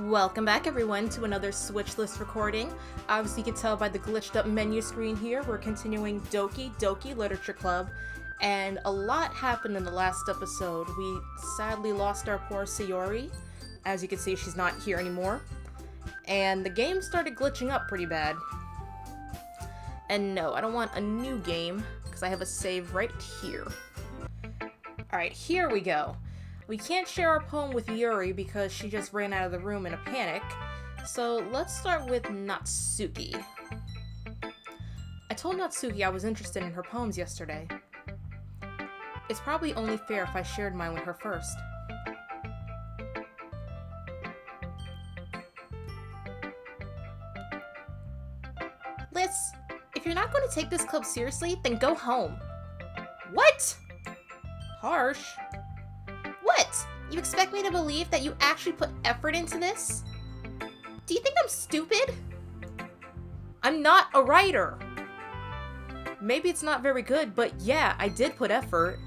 Welcome back everyone to another SwitchLys recording. Obviously you can tell by the glitched up menu screen here, we're continuing Doki Doki Literature Club, and a lot happened in the last episode. We sadly lost our poor Yuri. As you can see, she's not here anymore. And the game started glitching up pretty bad. And no, I don't want a new game, because I have a save right here. Alright, here we go. We can't share our poem with Yuri because she just ran out of the room in a panic, so let's start with Natsuki. I told Natsuki I was interested in her poems yesterday. It's probably only fair if I shared mine with her first. Liz, if you're not going to take this club seriously, then go home. What? Harsh. What? You expect me to believe that you actually put effort into this? Do you think I'm stupid? I'm not a writer. Maybe it's not very good, but yeah, I did put effort.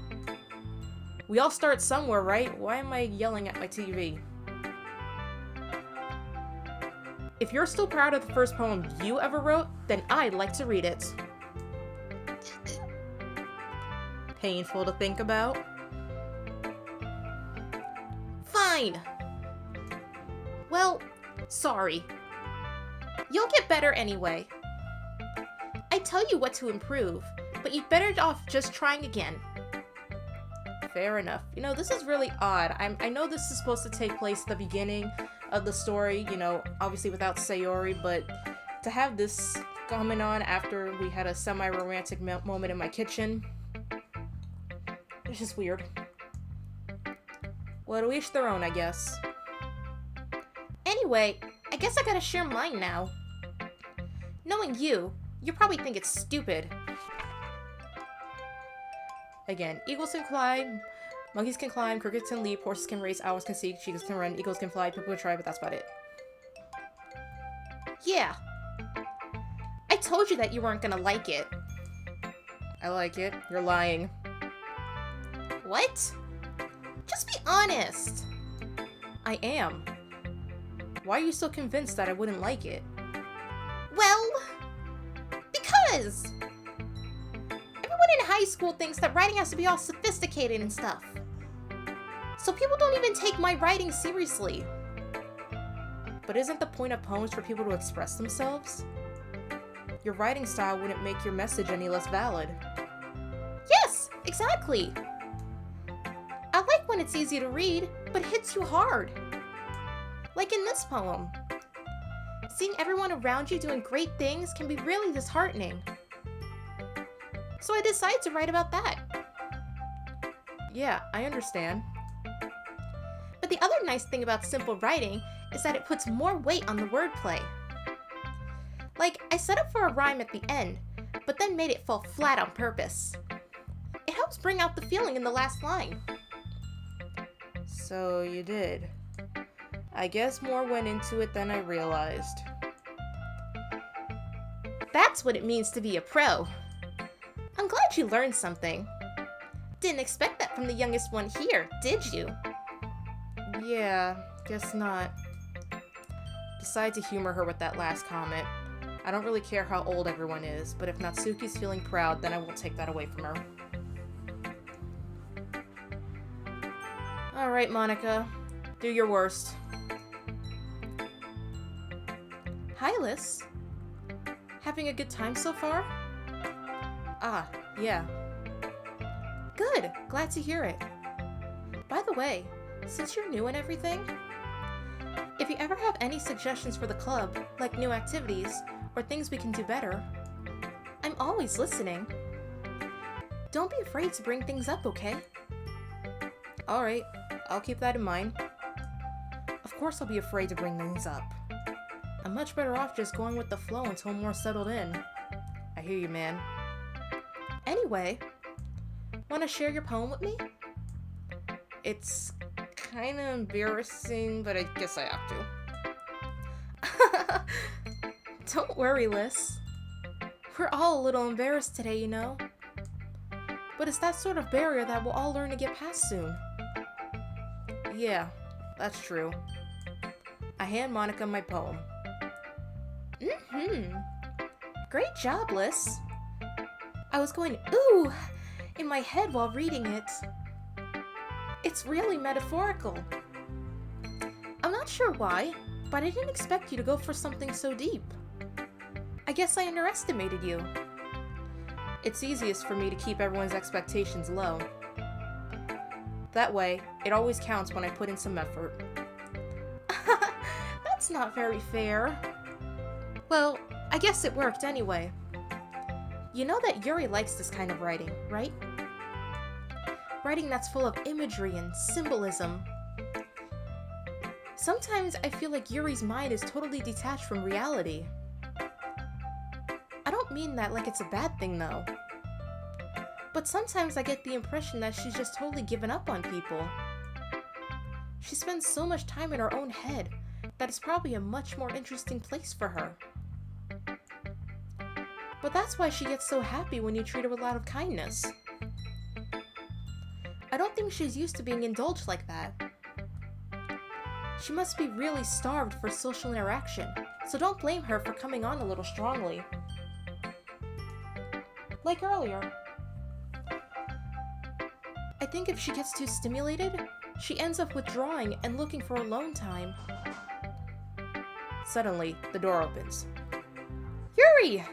We all start somewhere, right? Why am I yelling at my TV? If you're still proud of the first poem you ever wrote, then I'd like to read it. Painful to think about. Fine. Well, sorry. You'll get better anyway. I tell you what to improve, but you'd better off just trying again. Fair enough. You know, this is really odd. I know this is supposed to take place at the beginning of the story, you know, obviously without Sayori, but to have this coming on after we had a semi-romantic moment in my kitchen, it's just weird. Well, to each their own, I guess. Anyway, I guess I gotta share mine now. Knowing you probably think it's stupid. Again, eagles can fly, monkeys can climb, crickets can leap, horses can race, owls can seek, cheetahs can run, eagles can fly, people can try, but that's about it. Yeah. I told you that you weren't gonna like it. I like it. You're lying. What? Just be honest. I am. Why are you so convinced that I wouldn't like it? Well, because everyone in high school thinks that writing has to be all sophisticated and stuff. So people don't even take my writing seriously. But isn't the point of poems for people to express themselves? Your writing style wouldn't make your message any less valid. Yes, exactly. I like when it's easy to read, but hits you hard. Like in this poem. Seeing everyone around you doing great things can be really disheartening. So I decided to write about that. Yeah, I understand. But the other nice thing about simple writing is that it puts more weight on the wordplay. Like, I set up for a rhyme at the end, but then made it fall flat on purpose. It helps bring out the feeling in the last line. So you did. I guess more went into it than I realized. That's what it means to be a pro. I'm glad you learned something. Didn't expect that from the youngest one here, did you? Yeah, guess not. Decided to humor her with that last comment. I don't really care how old everyone is, but if Natsuki's feeling proud, then I won't take that away from her. Alright, Monica. Do your worst. Hi, Liz. Having a good time so far? Ah, yeah. Good. Glad to hear it. By the way, since you're new and everything, if you ever have any suggestions for the club, like new activities, or things we can do better, I'm always listening. Don't be afraid to bring things up, okay? Alright, I'll keep that in mind. Of course I'll be afraid to bring things up. I'm much better off just going with the flow until I'm more settled in. I hear you, man. Anyway, want to share your poem with me? It's kind of embarrassing, but I guess I have to. Don't worry, Liz. We're all a little embarrassed today, you know? But it's that sort of barrier that we'll all learn to get past soon. Yeah, that's true. I hand Monica my poem. Great job, Lys. I was going, ooh, in my head while reading it. It's really metaphorical. I'm not sure why, but I didn't expect you to go for something so deep. I guess I underestimated you. It's easiest for me to keep everyone's expectations low. That way, it always counts when I put in some effort. That's not very fair. Well, I guess it worked anyway. You know that Yuri likes this kind of writing, right? Writing that's full of imagery and symbolism. Sometimes I feel like Yuri's mind is totally detached from reality. I don't mean that like it's a bad thing, though. But sometimes I get the impression that she's just totally given up on people. She spends so much time in her own head that it's probably a much more interesting place for her. But that's why she gets so happy when you treat her with a lot of kindness. I don't think she's used to being indulged like that. She must be really starved for social interaction, so don't blame her for coming on a little strongly. Like earlier. I think if she gets too stimulated, she ends up withdrawing and looking for alone time. Suddenly, the door opens. Yuri!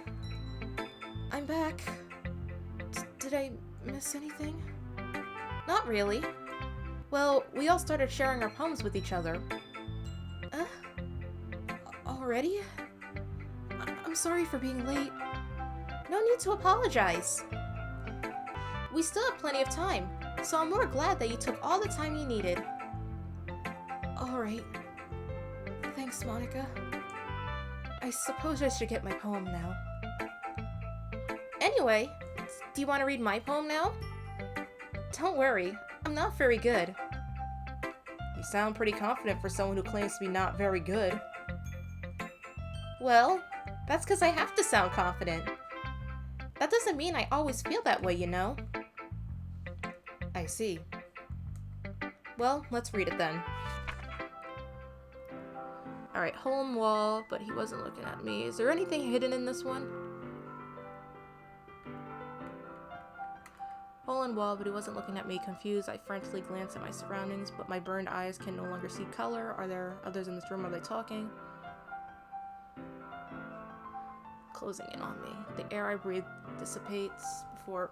I'm back. Did I miss anything? Not really. Well, we all started sharing our poems with each other. Already? I'm sorry for being late. No need to apologize. We still have plenty of time, so I'm more glad that you took all the time you needed. Alright. Thanks, Monica. I suppose I should get my poem now. Anyway, do you want to read my poem now? Don't worry, I'm not very good. You sound pretty confident for someone who claims to be not very good. Well, that's because I have to sound confident. That doesn't mean I always feel that way, you know? I see. Well, let's read it then. Alright, hole in wall, but he wasn't looking at me. Is there anything hidden in this one? Hole in wall, but he wasn't looking at me. Confused, I frantically glance at my surroundings, but my burned eyes can no longer see color. Are there others in this room? Are they talking? Closing in on me. The air I breathe dissipates before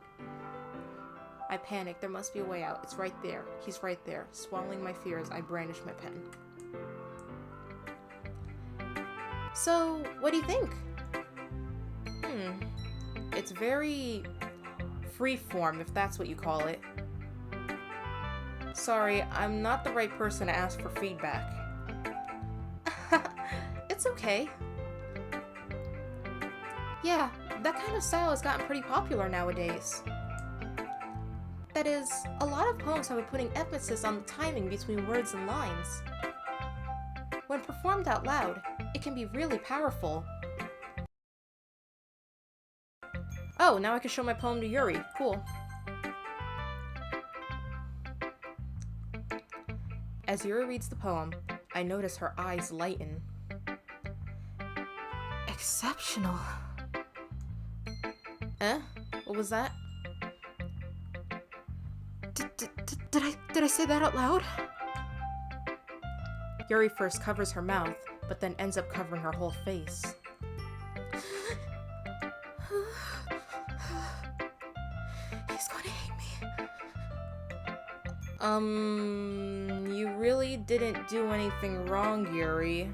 I panic. There must be a way out. It's right there. He's right there. Swallowing my fears, I brandish my pen. So, what do you think? It's very freeform, if that's what you call it. Sorry, I'm not the right person to ask for feedback. It's okay. Yeah, that kind of style has gotten pretty popular nowadays. That is, a lot of poems have been putting emphasis on the timing between words and lines. When performed out loud, it can be really powerful. Oh, now I can show my poem to Yuri. Cool. As Yuri reads the poem, I notice her eyes lighten. Exceptional. What was that? Did I say that out loud? Yuri first covers her mouth, but then ends up covering her whole face. He's gonna hate me. You really didn't do anything wrong, Yuri.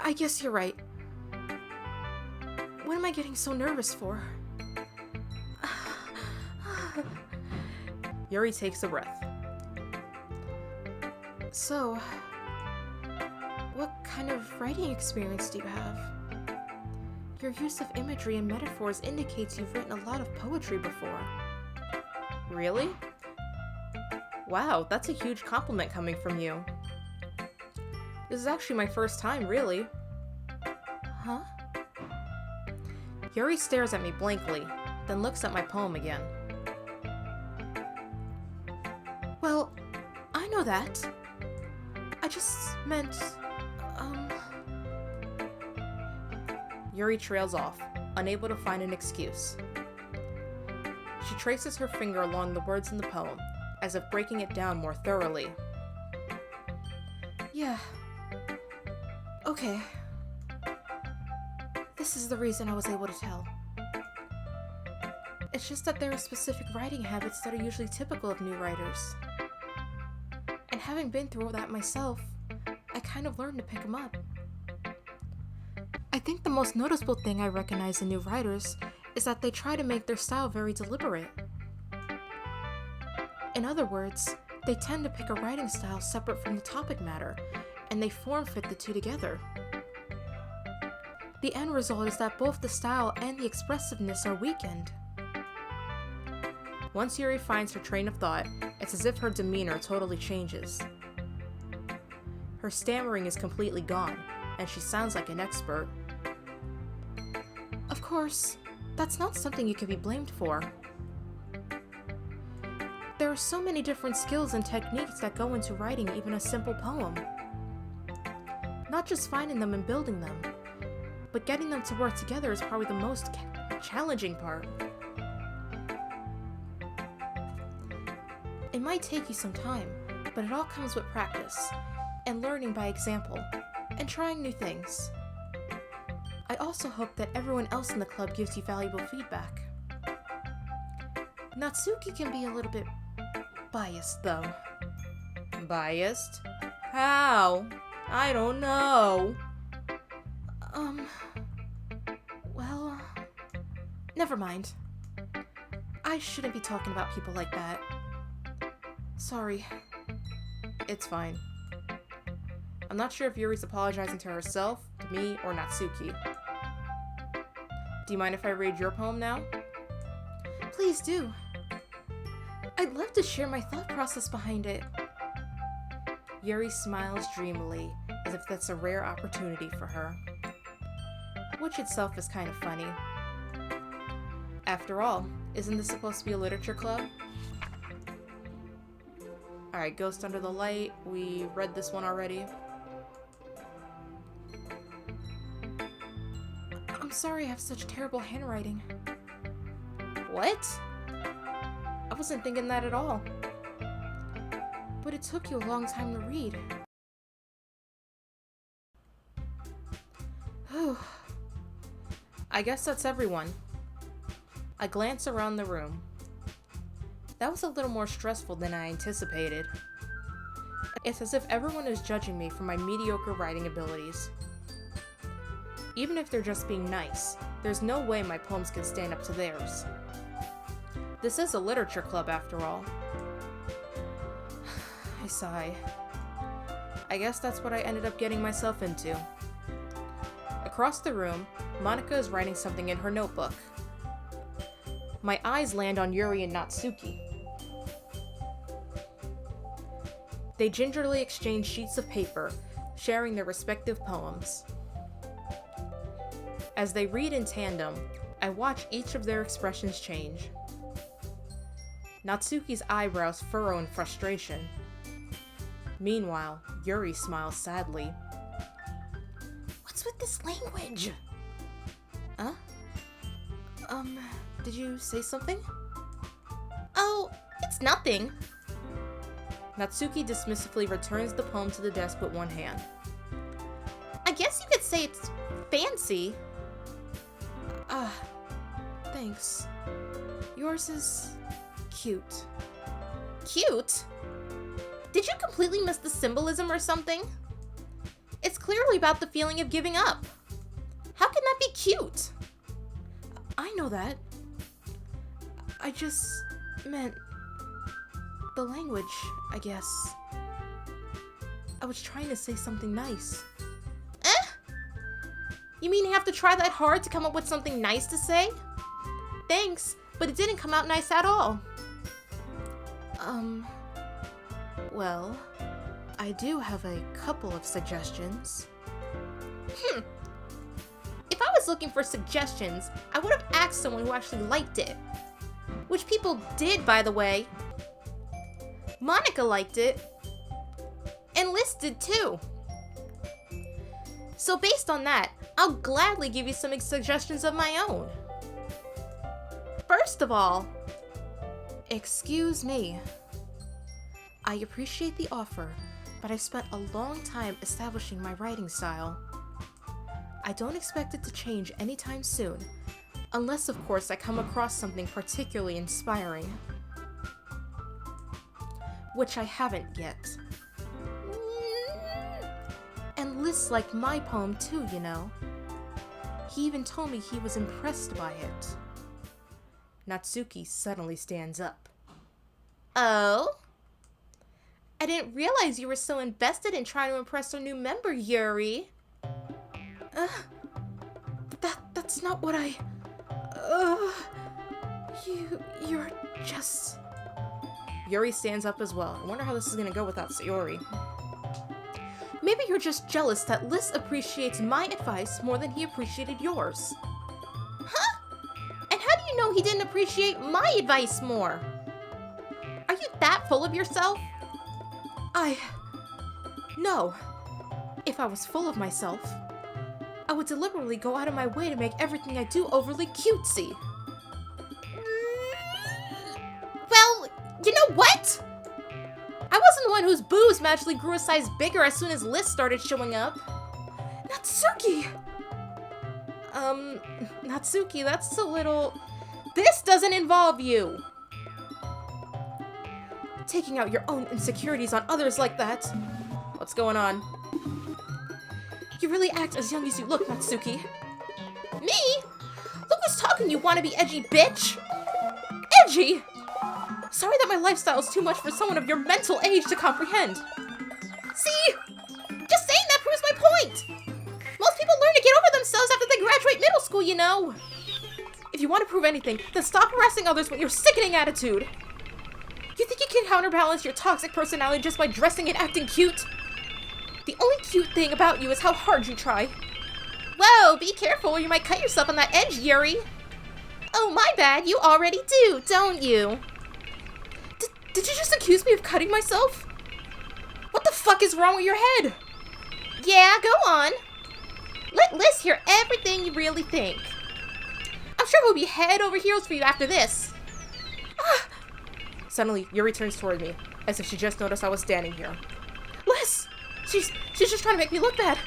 I guess you're right. What am I getting so nervous for? Yuri takes a breath. So, what kind of writing experience do you have? Your use of imagery and metaphors indicates you've written a lot of poetry before. Really? Wow, that's a huge compliment coming from you. This is actually my first time, really. Huh? Yuri stares at me blankly, then looks at my poem again. Well, that. I just meant, Yuri trails off, unable to find an excuse. She traces her finger along the words in the poem, as if breaking it down more thoroughly. Yeah. Okay. This is the reason I was able to tell. It's just that there are specific writing habits that are usually typical of new writers. And having been through all that myself, I kind of learned to pick them up. I think the most noticeable thing I recognize in new writers is that they try to make their style very deliberate. In other words, they tend to pick a writing style separate from the topic matter, and they form-fit the two together. The end result is that both the style and the expressiveness are weakened. Once Yuri finds her train of thought, it's as if her demeanor totally changes. Her stammering is completely gone, and she sounds like an expert. Of course, that's not something you can be blamed for. There are so many different skills and techniques that go into writing even a simple poem. Not just finding them and building them, but getting them to work together is probably the most challenging part. It might take you some time, but it all comes with practice, and learning by example, and trying new things. I also hope that everyone else in the club gives you valuable feedback. Natsuki can be a little bit biased, though. Biased? How? I don't know. Well, never mind. I shouldn't be talking about people like that. Sorry. It's fine. I'm not sure if Yuri's apologizing to herself, to me, or Natsuki. Do you mind if I read your poem now? Please do. I'd love to share my thought process behind it. Yuri smiles dreamily, as if that's a rare opportunity for her. Which itself is kind of funny. After all, isn't this supposed to be a literature club? Alright, Ghost Under the Light. We read this one already. I'm sorry I have such terrible handwriting. What? I wasn't thinking that at all. But it took you a long time to read. Whew. I guess that's everyone. I glance around the room. That was a little more stressful than I anticipated. It's as if everyone is judging me for my mediocre writing abilities. Even if they're just being nice, there's no way my poems can stand up to theirs. This is a literature club after all. I sigh. I guess that's what I ended up getting myself into. Across the room, Monika is writing something in her notebook. My eyes land on Yuri and Natsuki. They gingerly exchange sheets of paper, sharing their respective poems. As they read in tandem, I watch each of their expressions change. Natsuki's eyebrows furrow in frustration. Meanwhile, Yuri smiles sadly. What's with this language? Huh? Did you say something? Oh, it's nothing. Natsuki dismissively returns the poem to the desk with one hand. I guess you could say it's fancy. Thanks. Yours is cute. Cute? Did you completely miss the symbolism or something? It's clearly about the feeling of giving up. How can that be cute? I know that. I just meant the language, I guess. I was trying to say something nice. You mean you have to try that hard to come up with something nice to say? Thanks, but it didn't come out nice at all. Well, I do have a couple of suggestions. If I was looking for suggestions, I would have asked someone who actually liked it. Which people did, by the way. Monika liked it. And Lys did too. So based on that, I'll gladly give you some suggestions of my own. First of all, excuse me. I appreciate the offer, but I've spent a long time establishing my writing style. I don't expect it to change anytime soon, unless of course I come across something particularly inspiring. Which I haven't yet. And Lys liked my poem too, you know. He even told me he was impressed by it. Natsuki suddenly stands up. Oh? I didn't realize you were so invested in trying to impress our new member, Yuri. That's not what I... You're just... Yuri stands up as well. I wonder how this is gonna go without Sayori. Maybe you're just jealous that Lys appreciates my advice more than he appreciated yours. Huh? And how do you know he didn't appreciate my advice more? Are you that full of yourself? No. If I was full of myself, I would deliberately go out of my way to make everything I do overly cutesy. Well, you know what? I wasn't the one whose boobs magically grew a size bigger as soon as Lys started showing up. Natsuki! Natsuki, that's a little... This doesn't involve you! Taking out your own insecurities on others like that. What's going on? You really act as young as you look, Natsuki. Me? Look who's talking, you wannabe edgy bitch! Edgy? Sorry that my lifestyle is too much for someone of your mental age to comprehend. See? Just saying that proves my point! Most people learn to get over themselves after they graduate middle school, you know. If you want to prove anything, then stop harassing others with your sickening attitude. You think you can counterbalance your toxic personality just by dressing and acting cute? The only cute thing about you is how hard you try. Whoa, be careful or you might cut yourself on that edge, Yuri. Oh, my bad, you already do, don't you? Did you just accuse me of cutting myself? What the fuck is wrong with your head? Yeah, go on. Let Lys hear everything you really think. I'm sure we'll be head over heels for you after this. Suddenly, Yuri turns toward me, as if she just noticed I was standing here. Lys! She's just trying to make me look bad.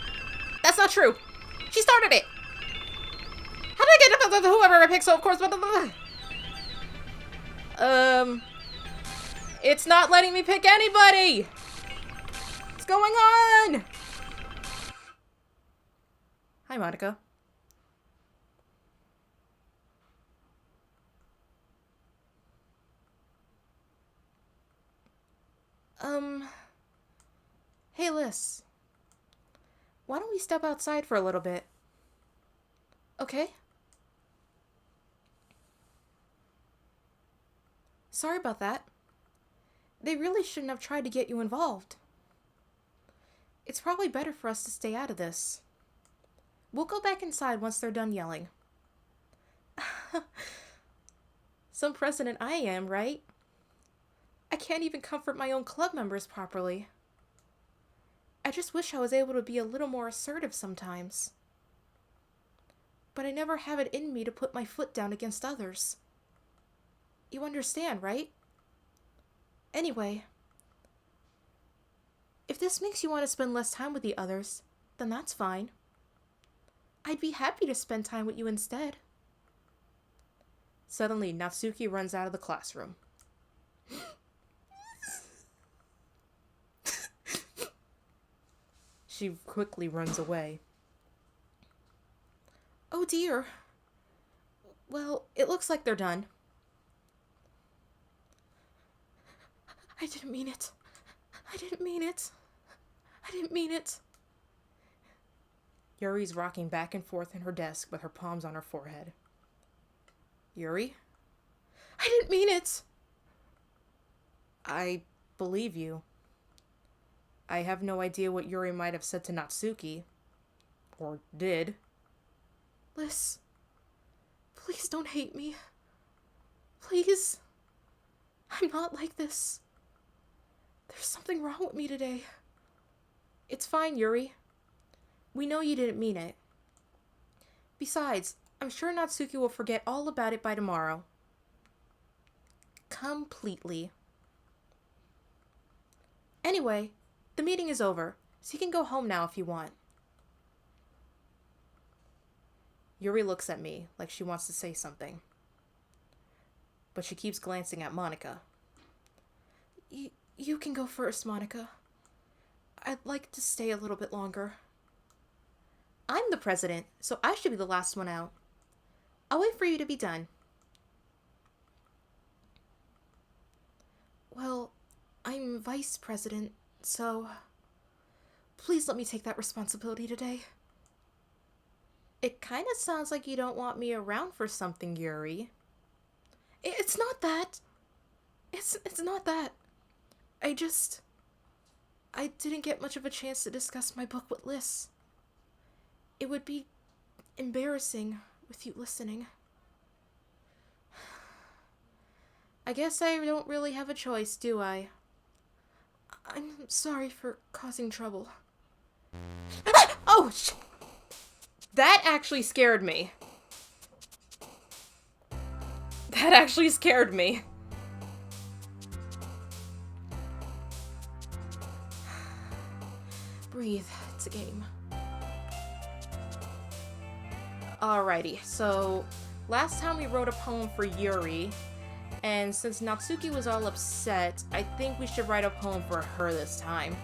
That's not true. She started it. How did I get whoever I picked, so of course... It's not letting me pick anybody! What's going on? Hi, Monica. Hey, Lys. Why don't we step outside for a little bit? Okay? Sorry about that. They really shouldn't have tried to get you involved. It's probably better for us to stay out of this. We'll go back inside once they're done yelling. Some president I am, right? I can't even comfort my own club members properly. I just wish I was able to be a little more assertive sometimes. But I never have it in me to put my foot down against others. You understand, right? Anyway, if this makes you want to spend less time with the others, then that's fine. I'd be happy to spend time with you instead. Suddenly, Natsuki runs out of the classroom. She quickly runs away. Oh dear. Well, it looks like they're done. I didn't mean it. I didn't mean it. I didn't mean it. Yuri's rocking back and forth in her desk with her palms on her forehead. Yuri? I didn't mean it! I believe you. I have no idea what Yuri might have said to Natsuki. Or did. Lys, please don't hate me. Please. I'm not like this. There's something wrong with me today. It's fine, Yuri. We know you didn't mean it. Besides, I'm sure Natsuki will forget all about it by tomorrow. Completely. Anyway, the meeting is over, so you can go home now if you want. Yuri looks at me like she wants to say something, but she keeps glancing at Monika. You can go first, Monika. I'd like to stay a little bit longer. I'm the president, so I should be the last one out. I'll wait for you to be done. Well, I'm vice president, so please let me take that responsibility today. It kind of sounds like you don't want me around for something, Yuri. It's not that. It's not that. I didn't get much of a chance to discuss my book with Lys. It would be embarrassing with you listening. I guess I don't really have a choice, do I? I'm sorry for causing trouble. Oh, that actually scared me. That actually scared me. Breathe. It's a game. Alrighty, so last time we wrote a poem for Yuri, and since Natsuki was all upset, I think we should write a poem for her this time.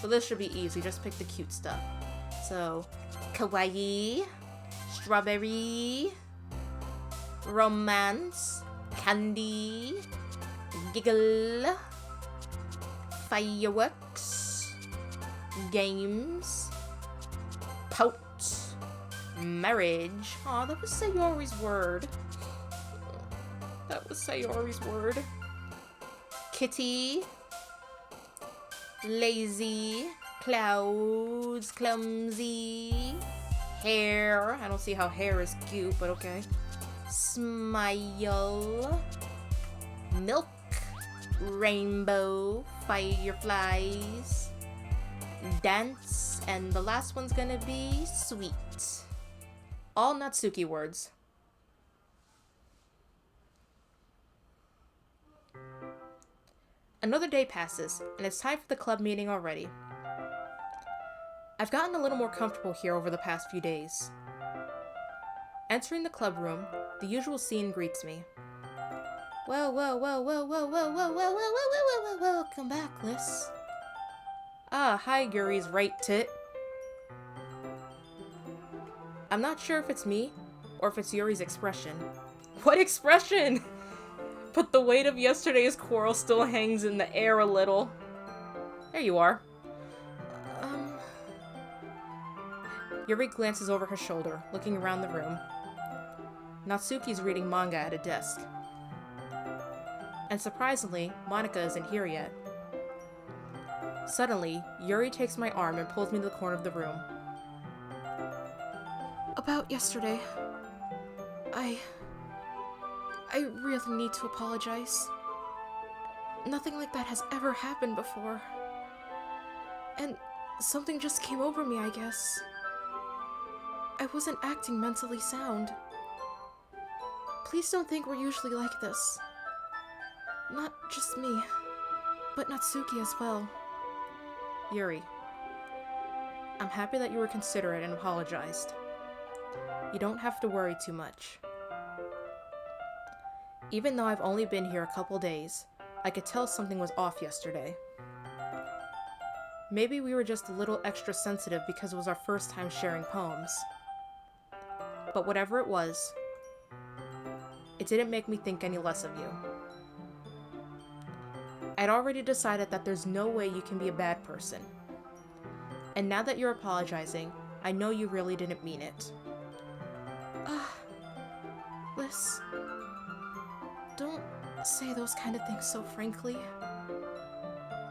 So this should be easy, just pick the cute stuff. So, kawaii, strawberry, romance, candy, giggle, fireworks, games, pout, marriage. Aw, that was Sayori's word. That was Sayori's word. Kitty, lazy, clouds, clumsy, hair. I don't see how hair is cute, but okay. Smile, milk, rainbow, fireflies, dance, and the last one's gonna be sweet. All Natsuki words. Another day passes, and it's time for the club meeting already. I've gotten a little more comfortable here over the past few days. Entering the club room, the usual scene greets me. Welcome back, Lys. Ah, hi, Yuri's right tit. I'm not sure if it's me, or if it's Yuri's expression. What expression? But the weight of yesterday's quarrel still hangs in the air a little. There you are. Yuri glances over her shoulder, looking around the room. Natsuki's reading manga at a desk. And surprisingly, Monika isn't here yet. Suddenly, Yuri takes my arm and pulls me to the corner of the room. About yesterday, I really need to apologize. Nothing like that has ever happened before. And something just came over me, I guess. I wasn't acting mentally sound. Please don't think we're usually like this. Not just me, but Natsuki as well. Yuri, I'm happy that you were considerate and apologized. You don't have to worry too much. Even though I've only been here a couple days, I could tell something was off yesterday. Maybe we were just a little extra sensitive because it was our first time sharing poems. But whatever it was, it didn't make me think any less of you. I'd already decided that there's no way you can be a bad person. And now that you're apologizing, I know you really didn't mean it. Lys, don't say those kind of things so frankly.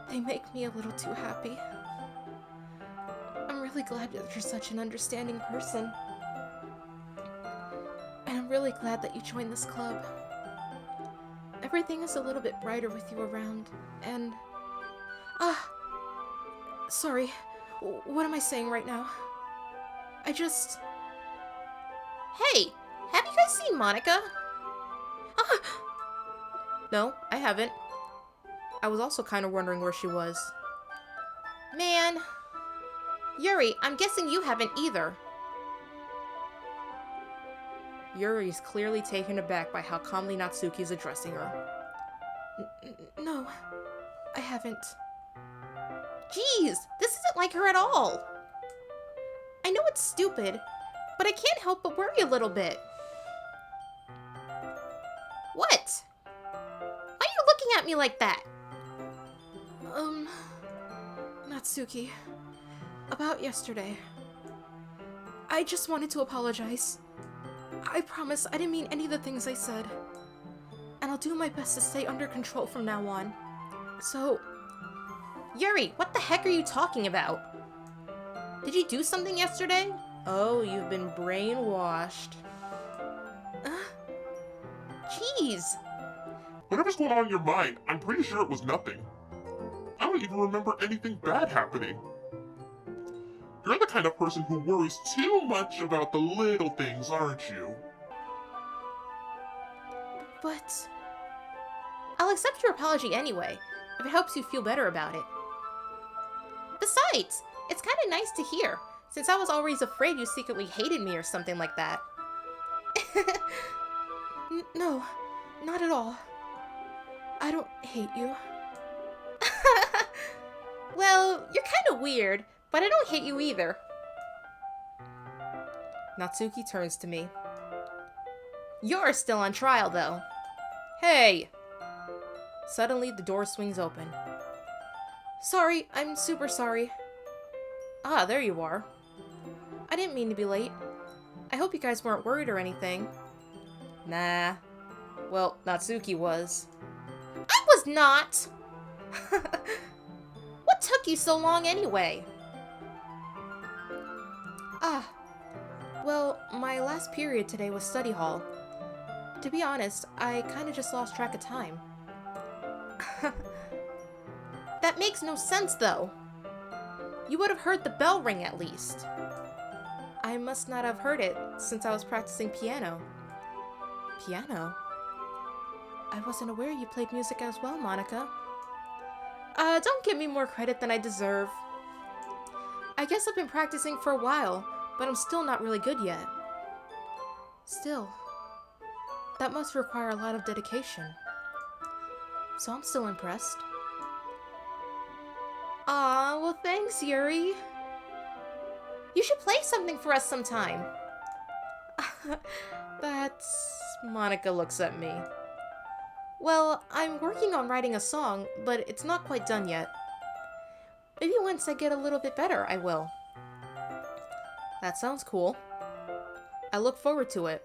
They make me a little too happy. I'm really glad that you're such an understanding person. And I'm really glad that you joined this club. Everything is a little bit brighter with you around, and... sorry, What am I saying right now? I just... Hey, have you guys seen Monica? Ah! No, I haven't. I was also kind of wondering where she was. Man. Yuri, I'm guessing you haven't either. Yuri's clearly taken aback by how calmly Natsuki is addressing her. No, I haven't. Jeez, this isn't like her at all. I know it's stupid, but I can't help but worry a little bit. What? Why are you looking at me like that? Natsuki, about yesterday. I just wanted to apologize. I promise I didn't mean any of the things I said. And I'll do my best to stay under control from now on. So... Yuri, what the heck are you talking about? Did you do something yesterday? Oh, you've been brainwashed. Jeez. Whatever's going on in your mind, I'm pretty sure it was nothing. I don't even remember anything bad happening. You're the kind of person who worries too much about the little things, aren't you? But... I'll accept your apology anyway, if it helps you feel better about it. Besides, it's kind of nice to hear, since I was always afraid you secretly hated me or something like that. No, not at all. I don't hate you. Well, you're kind of weird, but I don't hate you either. Natsuki turns to me. You're still on trial, though. Hey! Suddenly, the door swings open. Sorry, I'm super sorry. Ah, there you are. I didn't mean to be late. I hope you guys weren't worried or anything. Nah. Well, Natsuki was. I was not! What took you so long anyway? Ah. Well, my last period today was study hall. To be honest, I kinda just lost track of time. That makes no sense, though. You would have heard the bell ring at least. I must not have heard it, since I was practicing piano. Piano? I wasn't aware you played music as well, Monica. Don't give me more credit than I deserve. I guess I've been practicing for a while, but I'm still not really good yet. Still, that must require a lot of dedication. So I'm still impressed. Aw, well thanks, Yuri. You should play something for us sometime. Monica looks at me. Well, I'm working on writing a song, but it's not quite done yet. Maybe once I get a little bit better, I will. That sounds cool. I look forward to it.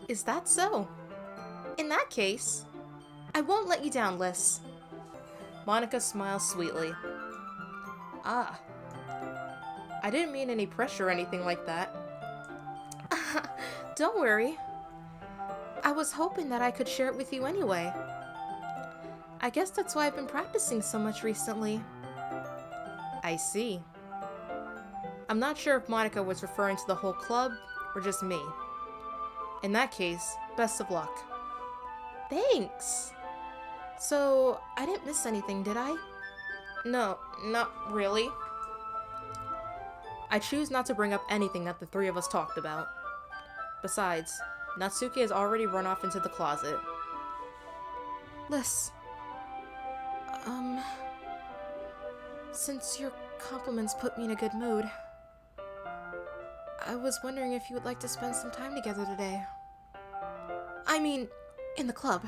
Is that so? In that case, I won't let you down, Lys. Monica smiles sweetly. Ah. I didn't mean any pressure or anything like that. Don't worry. I was hoping that I could share it with you anyway. I guess that's why I've been practicing so much recently. I see. I'm not sure if Monica was referring to the whole club or just me. In that case, best of luck. Thanks! So, I didn't miss anything, did I? No, not really. I choose not to bring up anything that the three of us talked about. Besides, Natsuki has already run off into the closet. Lys. Since your compliments put me in a good mood, I was wondering if you would like to spend some time together today. I mean, in the club.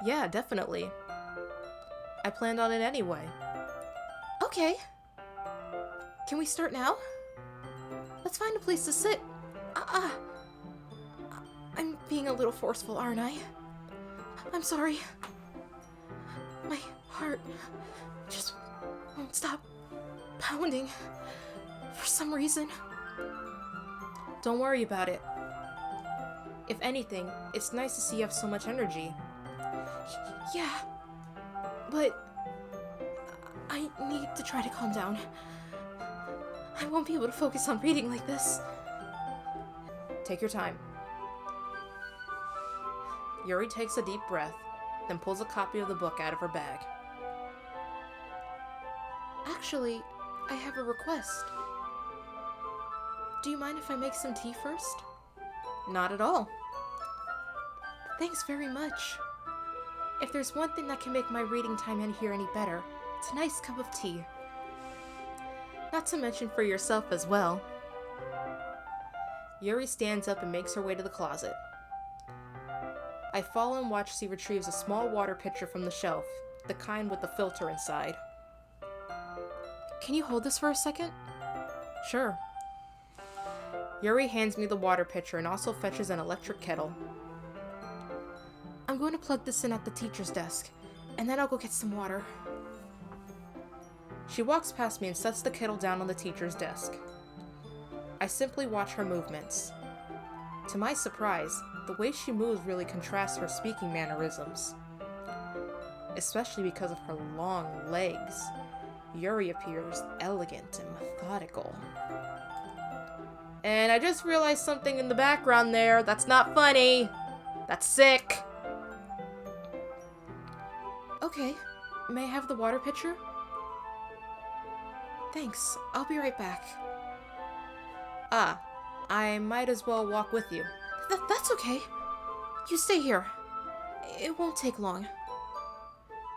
Yeah, definitely. I planned on it anyway. Okay. Can we start now? Let's find a place to sit. I'm being a little forceful, aren't I? I'm sorry. My heart just won't stop pounding for some reason. Don't worry about it. If anything, it's nice to see you have so much energy. Yeah, but I need to try to calm down. I won't be able to focus on reading like this. Take your time. Yuri takes a deep breath, then pulls a copy of the book out of her bag. Actually, I have a request. Do you mind if I make some tea first? Not at all. Thanks very much. If there's one thing that can make my reading time in here any better, it's a nice cup of tea. Not to mention for yourself as well. Yuri stands up and makes her way to the closet. I follow and watch as he retrieves a small water pitcher from the shelf, the kind with the filter inside. Can you hold this for a second? Sure. Yuri hands me the water pitcher and also fetches an electric kettle. I'm going to plug this in at the teacher's desk, and then I'll go get some water. She walks past me and sets the kettle down on the teacher's desk. I simply watch her movements. To my surprise, the way she moves really contrasts her speaking mannerisms. Especially because of her long legs, Yuri appears elegant and methodical. And I just realized something in the background there. That's not funny. That's sick. Okay, may I have the water pitcher? Thanks, I'll be right back. Ah, I might as well walk with you. That's okay. You stay here. It won't take long.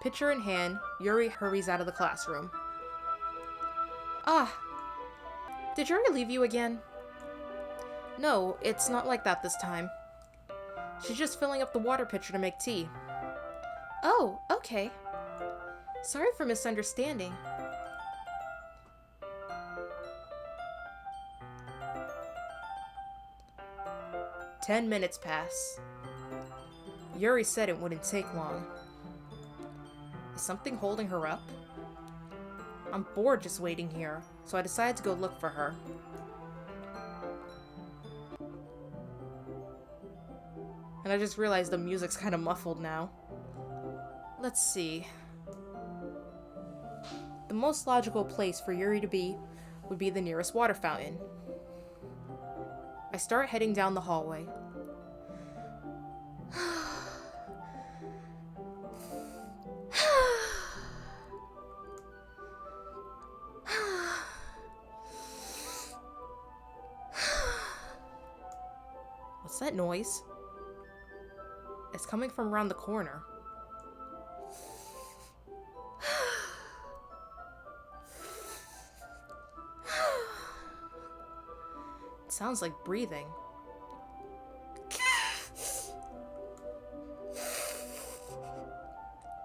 Pitcher in hand, Yuri hurries out of the classroom. Ah, did Yuri leave you again? No, it's not like that this time. She's just filling up the water pitcher to make tea. Oh, okay. Sorry for misunderstanding. "10 minutes pass. Yuri said it wouldn't take long. Is something holding her up? I'm bored just waiting here, so I decide to go look for her. And I just realized the music's kind of muffled now. Let's see. The most logical place for Yuri to be would be the nearest water fountain. I start heading down the hallway. What's that noise? It's coming from around the corner. It sounds like breathing.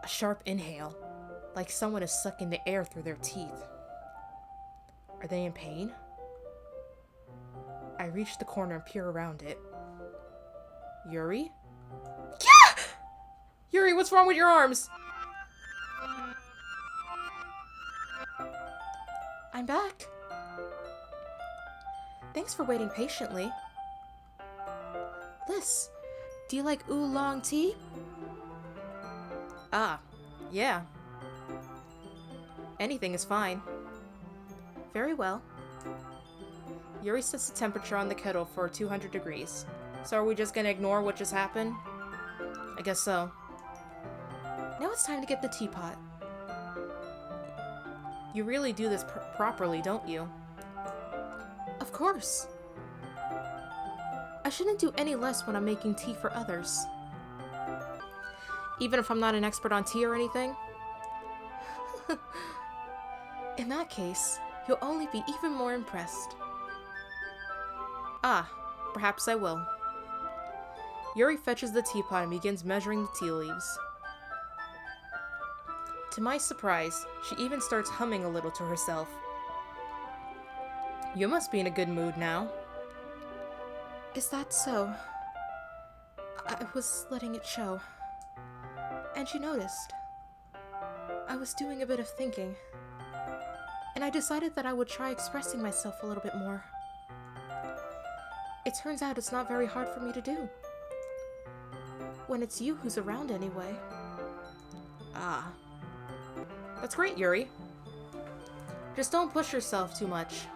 A sharp inhale, like someone is sucking the air through their teeth. Are they in pain? I reach the corner and peer around it. Yuri? Yeah! Yuri, what's wrong with your arms? I'm back. Thanks for waiting patiently. Liz, do you like oolong tea? Ah, yeah. Anything is fine. Very well. Yuri sets the temperature on the kettle for 200 degrees. So are we just gonna ignore what just happened? I guess so. Now it's time to get the teapot. You really do this properly, don't you? Of course. I shouldn't do any less when I'm making tea for others. Even if I'm not an expert on tea or anything? In that case, you'll only be even more impressed. Ah, perhaps I will. Yuri fetches the teapot and begins measuring the tea leaves. To my surprise, she even starts humming a little to herself. You must be in a good mood now. Is that so? I was letting it show. And she noticed. I was doing a bit of thinking. And I decided that I would try expressing myself a little bit more. It turns out it's not very hard for me to do. When it's you who's around anyway. Ah. That's great, Yuri. Just don't push yourself too much.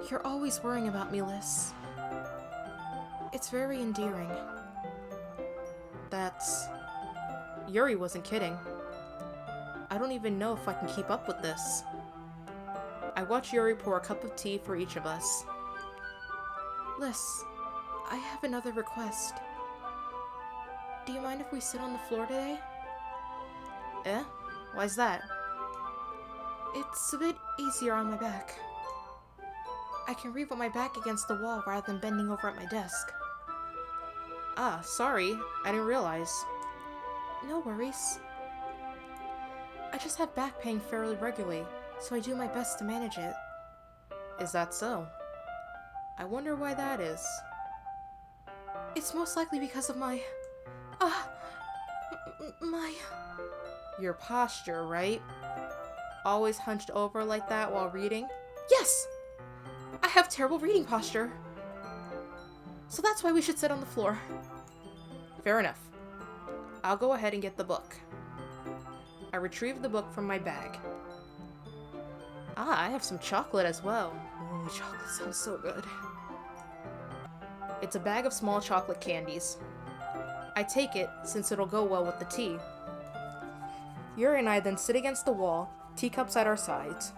You're always worrying about me, Lys. It's very endearing. That's... Yuri wasn't kidding. I don't even know if I can keep up with this. I watch Yuri pour a cup of tea for each of us. Lys, I have another request. Do you mind if we sit on the floor today? Eh? Why's that? It's a bit easier on my back. I can read with my back against the wall rather than bending over at my desk. Ah, sorry. I didn't realize. No worries. I just have back pain fairly regularly, so I do my best to manage it. Is that so? I wonder why that is. It's most likely because of my... Your posture, right? Always hunched over like that while reading? Yes! I have terrible reading posture. So that's why we should sit on the floor. Fair enough. I'll go ahead and get the book. I retrieve the book from my bag. Ah, I have some chocolate as well. Ooh, chocolate sounds so good. It's a bag of small chocolate candies. I take it, since it'll go well with the tea. Yuri and I then sit against the wall, teacups at our sides.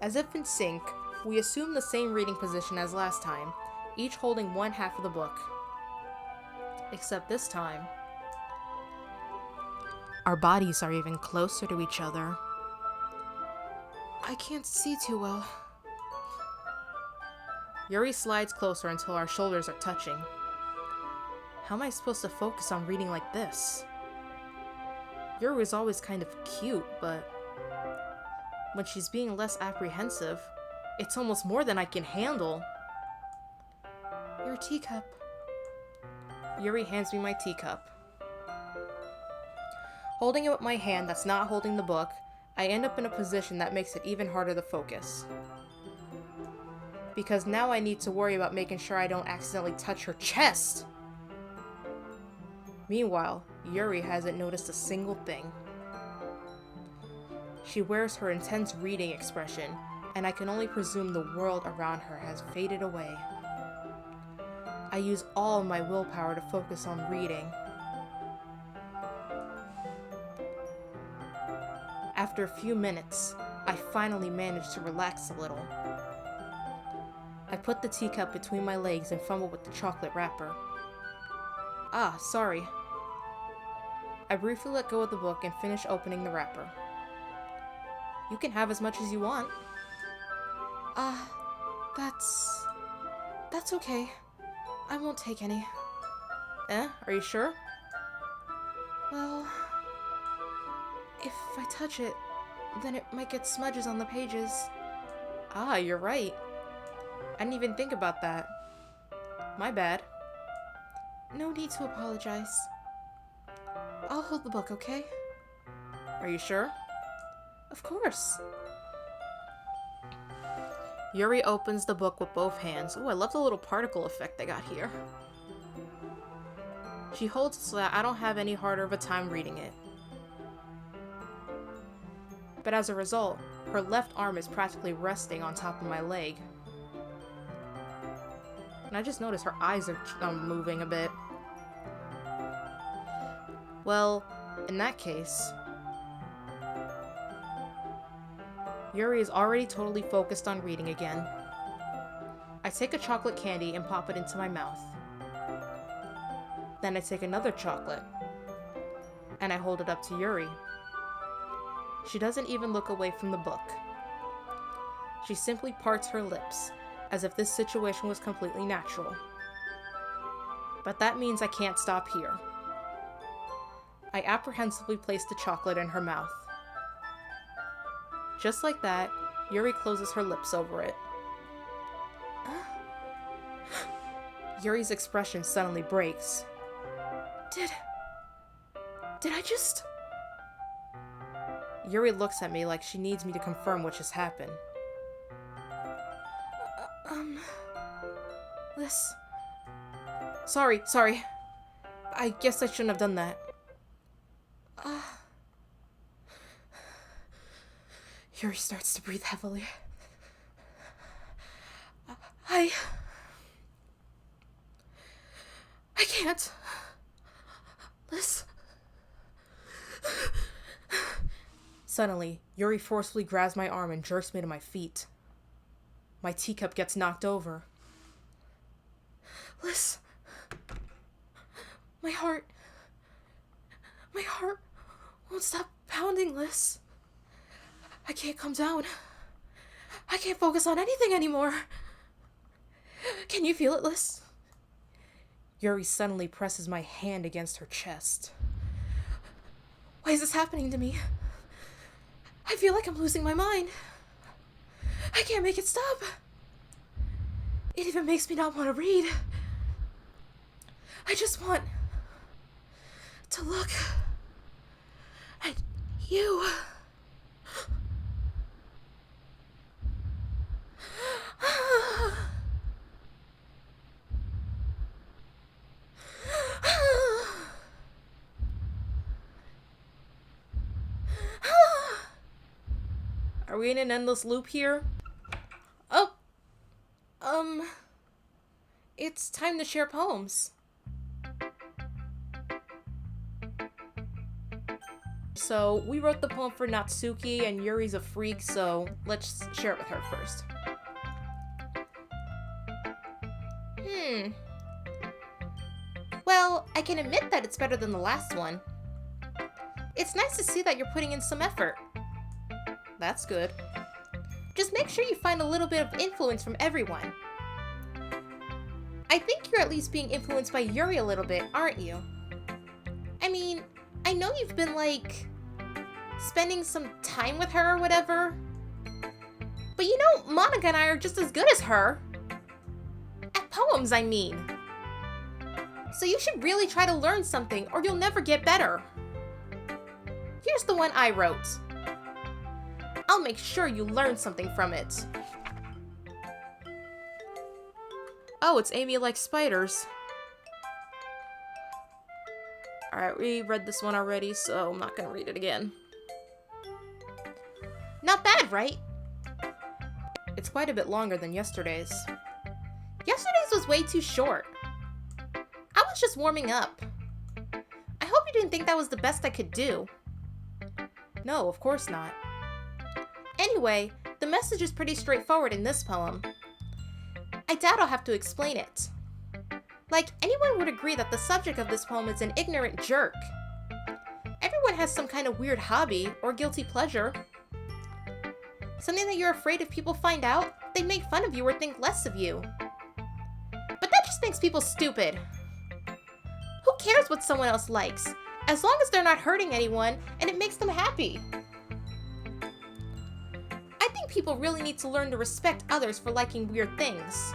As if in sync, we assume the same reading position as last time, each holding one half of the book. Except this time, our bodies are even closer to each other. I can't see too well. Yuri slides closer until our shoulders are touching. How am I supposed to focus on reading like this? Yuri is always kind of cute, but when she's being less apprehensive, it's almost more than I can handle. Your teacup. Yuri hands me my teacup. Holding it with my hand that's not holding the book, I end up in a position that makes it even harder to focus. Because now I need to worry about making sure I don't accidentally touch her chest. Meanwhile, Yuri hasn't noticed a single thing. She wears her intense reading expression, and I can only presume the world around her has faded away. I use all my willpower to focus on reading. After a few minutes, I finally manage to relax a little. I put the teacup between my legs and fumble with the chocolate wrapper. Ah, sorry. I briefly let go of the book and finish opening the wrapper. You can have as much as you want. That's okay. I won't take any. Eh? Are you sure? Well, if I touch it, then it might get smudges on the pages. Ah, you're right. I didn't even think about that. My bad. No need to apologize. I'll hold the book, okay? Are you sure? Of course. Yuri opens the book with both hands. Ooh, I love the little particle effect they got here. She holds it so that I don't have any harder of a time reading it. But as a result, her left arm is practically resting on top of my leg. And I just noticed her eyes are moving a bit. Well, in that case, Yuri is already totally focused on reading again. I take a chocolate candy and pop it into my mouth. Then I take another chocolate, and I hold it up to Yuri. She doesn't even look away from the book. She simply parts her lips, as if this situation was completely natural. But that means I can't stop here. I apprehensively place the chocolate in her mouth. Just like that, Yuri closes her lips over it. Yuri's expression suddenly breaks. Did I just... Yuri looks at me like she needs me to confirm what just happened. This... Sorry. I guess I shouldn't have done that. Yuri starts to breathe heavily. I can't. Liz. Suddenly, Yuri forcefully grabs my arm and jerks me to my feet. My teacup gets knocked over. Liz. My heart won't stop pounding, Liz. I can't calm down. I can't focus on anything anymore. Can you feel it, Liz? Yuri suddenly presses my hand against her chest. Why is this happening to me? I feel like I'm losing my mind. I can't make it stop. It even makes me not want to read. I just want to look at you. Are we in an endless loop here? Oh, it's time to share poems. So, we wrote the poem for Natsuki, and Yuri's a freak, so let's share it with her first. Well, I can admit that it's better than the last one. It's nice to see that you're putting in some effort. That's good. Just make sure you find a little bit of influence from everyone. I think you're at least being influenced by Yuri a little bit, aren't you? I mean, I know you've been, like, spending some time with her or whatever. But you know, Monica and I are just as good as her. At poems, I mean. So you should really try to learn something or you'll never get better. Here's the one I wrote. I'll make sure you learn something from it. Oh, it's Amy Likes Spiders. Alright, we read this one already, so I'm not gonna read it again. Not bad, right? It's quite a bit longer than yesterday's. Yesterday's was way too short. I was just warming up. I hope you didn't think that was the best I could do. No, of course not. Anyway, the message is pretty straightforward in this poem. I doubt I'll have to explain it. Like, anyone would agree that the subject of this poem is an ignorant jerk. Everyone has some kind of weird hobby or guilty pleasure. Something that you're afraid if people find out, they make fun of you or think less of you. But that just makes people stupid. Who cares what someone else likes, as long as they're not hurting anyone and it makes them happy? I think people really need to learn to respect others for liking weird things.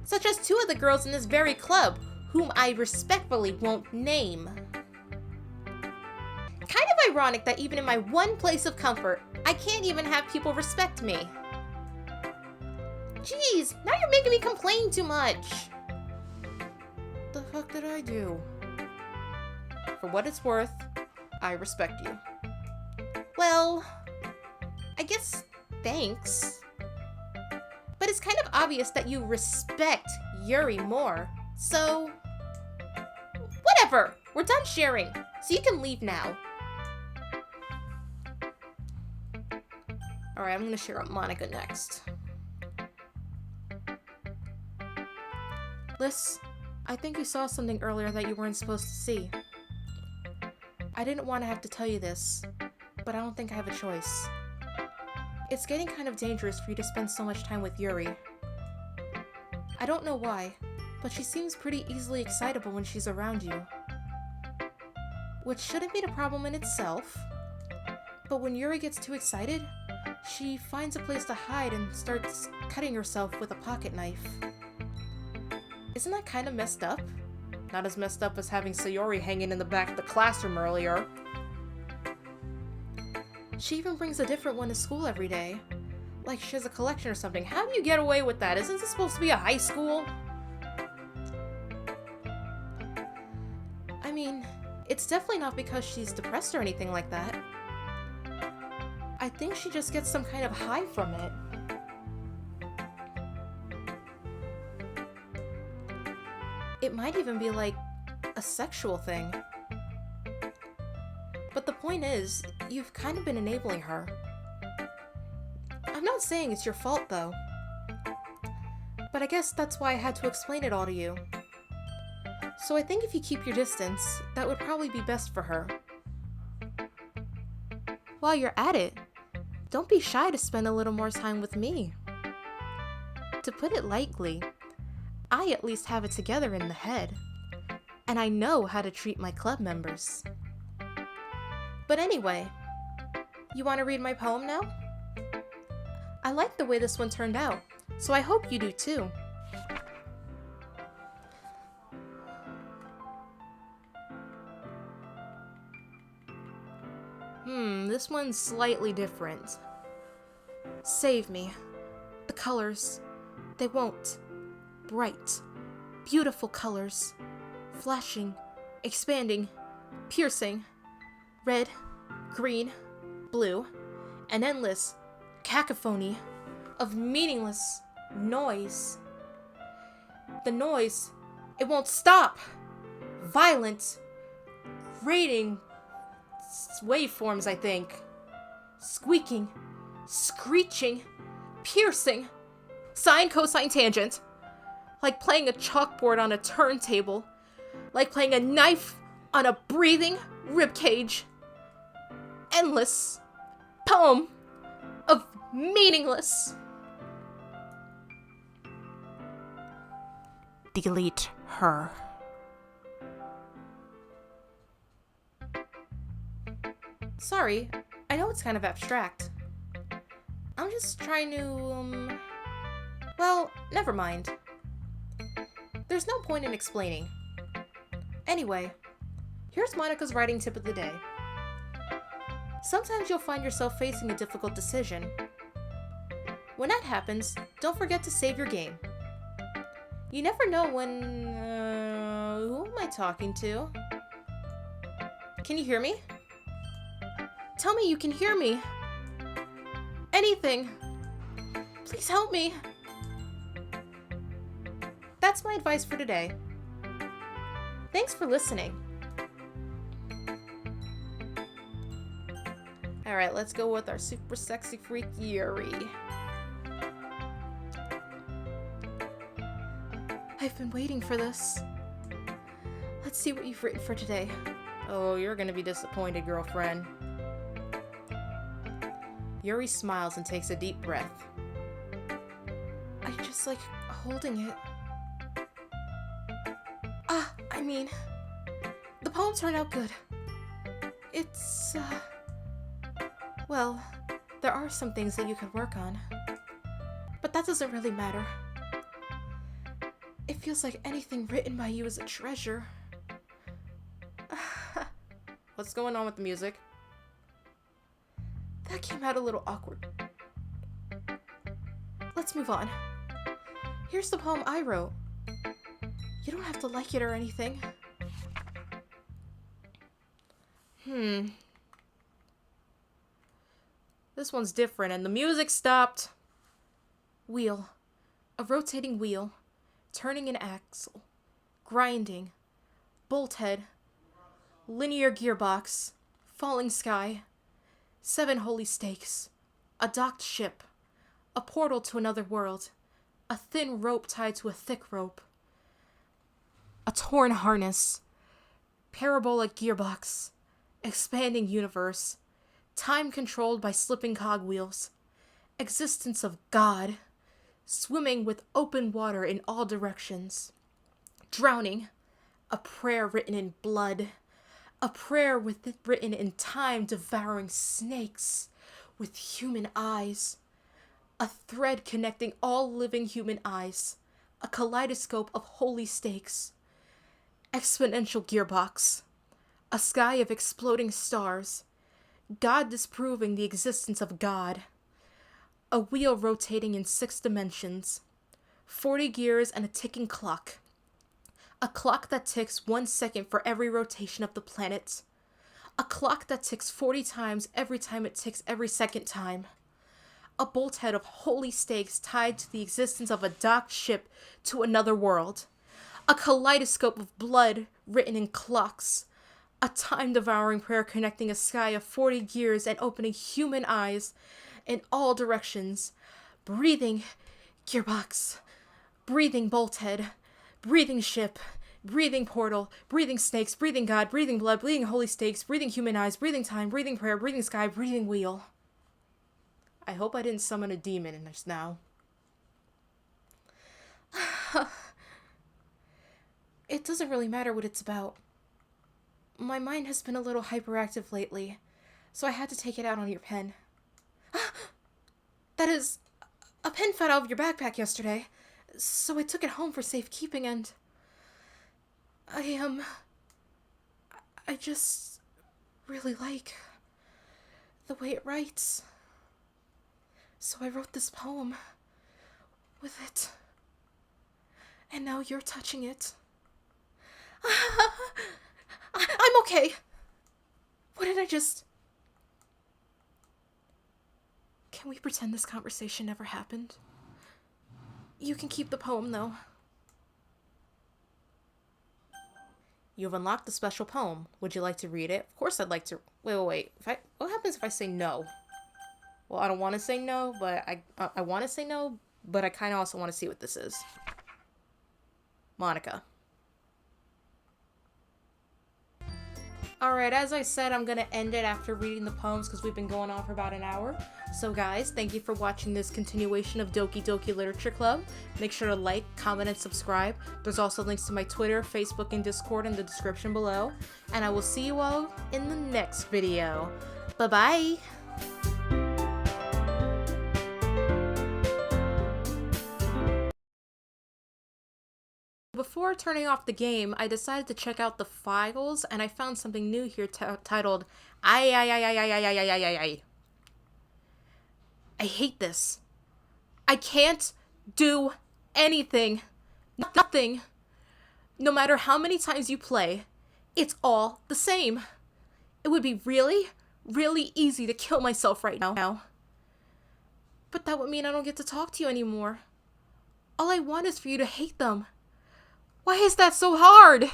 Such as two of the girls in this very club, whom I respectfully won't name. Kind of ironic that even in my one place of comfort, I can't even have people respect me. Jeez, now you're making me complain too much. The fuck did I do? For what it's worth, I respect you. Well, I guess thanks. But it's kind of obvious that you respect Yuri more, so... Whatever! We're done sharing, so you can leave now. Alright, I'm gonna share up Monica next. Liz, I think you saw something earlier that you weren't supposed to see. I didn't want to have to tell you this, but I don't think I have a choice. It's getting kind of dangerous for you to spend so much time with Yuri. I don't know why, but she seems pretty easily excitable when she's around you. Which shouldn't be a problem in itself, but when Yuri gets too excited, she finds a place to hide and starts cutting herself with a pocket knife. Isn't that kind of messed up? Not as messed up as having Sayori hanging in the back of the classroom earlier. She even brings a different one to school every day. Like she has a collection or something. How do you get away with that? Isn't this supposed to be a high school? I mean, it's definitely not because she's depressed or anything like that. I think she just gets some kind of high from it. It might even be like a sexual thing. But the point is, you've kind of been enabling her. I'm not saying it's your fault though. But I guess that's why I had to explain it all to you. So I think if you keep your distance, that would probably be best for her. While you're at it, don't be shy to spend a little more time with me. To put it lightly, I at least have it together in the head, and I know how to treat my club members. But anyway, you want to read my poem now? I like the way this one turned out, so I hope you do too. This one's slightly different. Save me. The colors, they won't. Bright, beautiful colors. Flashing, expanding, piercing. Red, green, blue. An endless cacophony of meaningless noise. The noise, it won't stop. Violent, grating waveforms, I think. Squeaking, screeching, piercing, sine, cosine, tangent. Like playing a chalkboard on a turntable. Like playing a knife on a breathing ribcage. Endless poem of meaningless. Delete her. Sorry, I know it's kind of abstract. I'm just trying to, well, never mind. There's no point in explaining. Anyway, here's Monica's writing tip of the day. Sometimes you'll find yourself facing a difficult decision. When that happens, don't forget to save your game. You never know when, who am I talking to? Can you hear me? Tell me you can hear me. Anything. Please help me. That's my advice for today. Thanks for listening. Alright, let's go with our super sexy freak Yuri. I've been waiting for this. Let's see what you've written for today. Oh, you're gonna be disappointed, girlfriend. Yuri smiles and takes a deep breath. I just like holding it. The poem turned out good. It's, well, there are some things that you could work on. But that doesn't really matter. It feels like anything written by you is a treasure. What's going on with the music? That came out a little awkward. Let's move on. Here's the poem I wrote. You don't have to like it or anything. This one's different, and the music stopped. Wheel. A rotating wheel. Turning an axle. Grinding. Bolt head. Linear gearbox. Falling sky. 7 holy stakes. A docked ship. A portal to another world. A thin rope tied to a thick rope. A torn harness. Parabolic gearbox. Expanding universe. Time controlled by slipping cogwheels. Existence of God. Swimming with open water in all directions. Drowning. A prayer written in blood. A prayer written in time devouring snakes with human eyes. A thread connecting all living human eyes. A kaleidoscope of holy stakes. Exponential gearbox. A sky of exploding stars. God disproving the existence of God. A wheel rotating in 6 dimensions. 40 gears and a ticking clock. A clock that ticks 1 second for every rotation of the planet. A clock that ticks 40 times every time it ticks every second time. A bolthead of holy stakes tied to the existence of a docked ship to another world. A kaleidoscope of blood written in clocks. A time-devouring prayer connecting a sky of 40 gears and opening human eyes in all directions. Breathing gearbox. Breathing bolthead. Breathing ship. Breathing portal. Breathing snakes. Breathing God. Breathing blood. Breathing holy stakes. Breathing human eyes. Breathing time. Breathing prayer. Breathing sky. Breathing wheel. I hope I didn't summon a demon just now. It doesn't really matter what it's about. My mind has been a little hyperactive lately, so I had to take it out on your pen. That is, a pen fell out of your backpack yesterday, so I took it home for safekeeping and... I just really like the way it writes. So I wrote this poem with it. And now you're touching it. I'm okay. What did I just... Can we pretend this conversation never happened? You can keep the poem, though. You've unlocked the special poem. Would you like to read it? Of course I'd like to... Wait. What happens if I say no? Well, I don't want to say no, but I want to say no, but I kind of also want to see what this is. Monica. Alright, as I said, I'm going to end it after reading the poems because we've been going on for about an hour. So guys, thank you for watching this continuation of Doki Doki Literature Club. Make sure to like, comment, and subscribe. There's also links to my Twitter, Facebook, and Discord in the description below. And I will see you all in the next video. Bye-bye! Before turning off the game, I decided to check out the files, and I found something new here titled I hate this. I can't do anything. Nothing. No matter how many times you play, it's all the same. It would be really, really easy to kill myself right now. But that would mean I don't get to talk to you anymore. All I want is for you to hate them. Why is that so hard?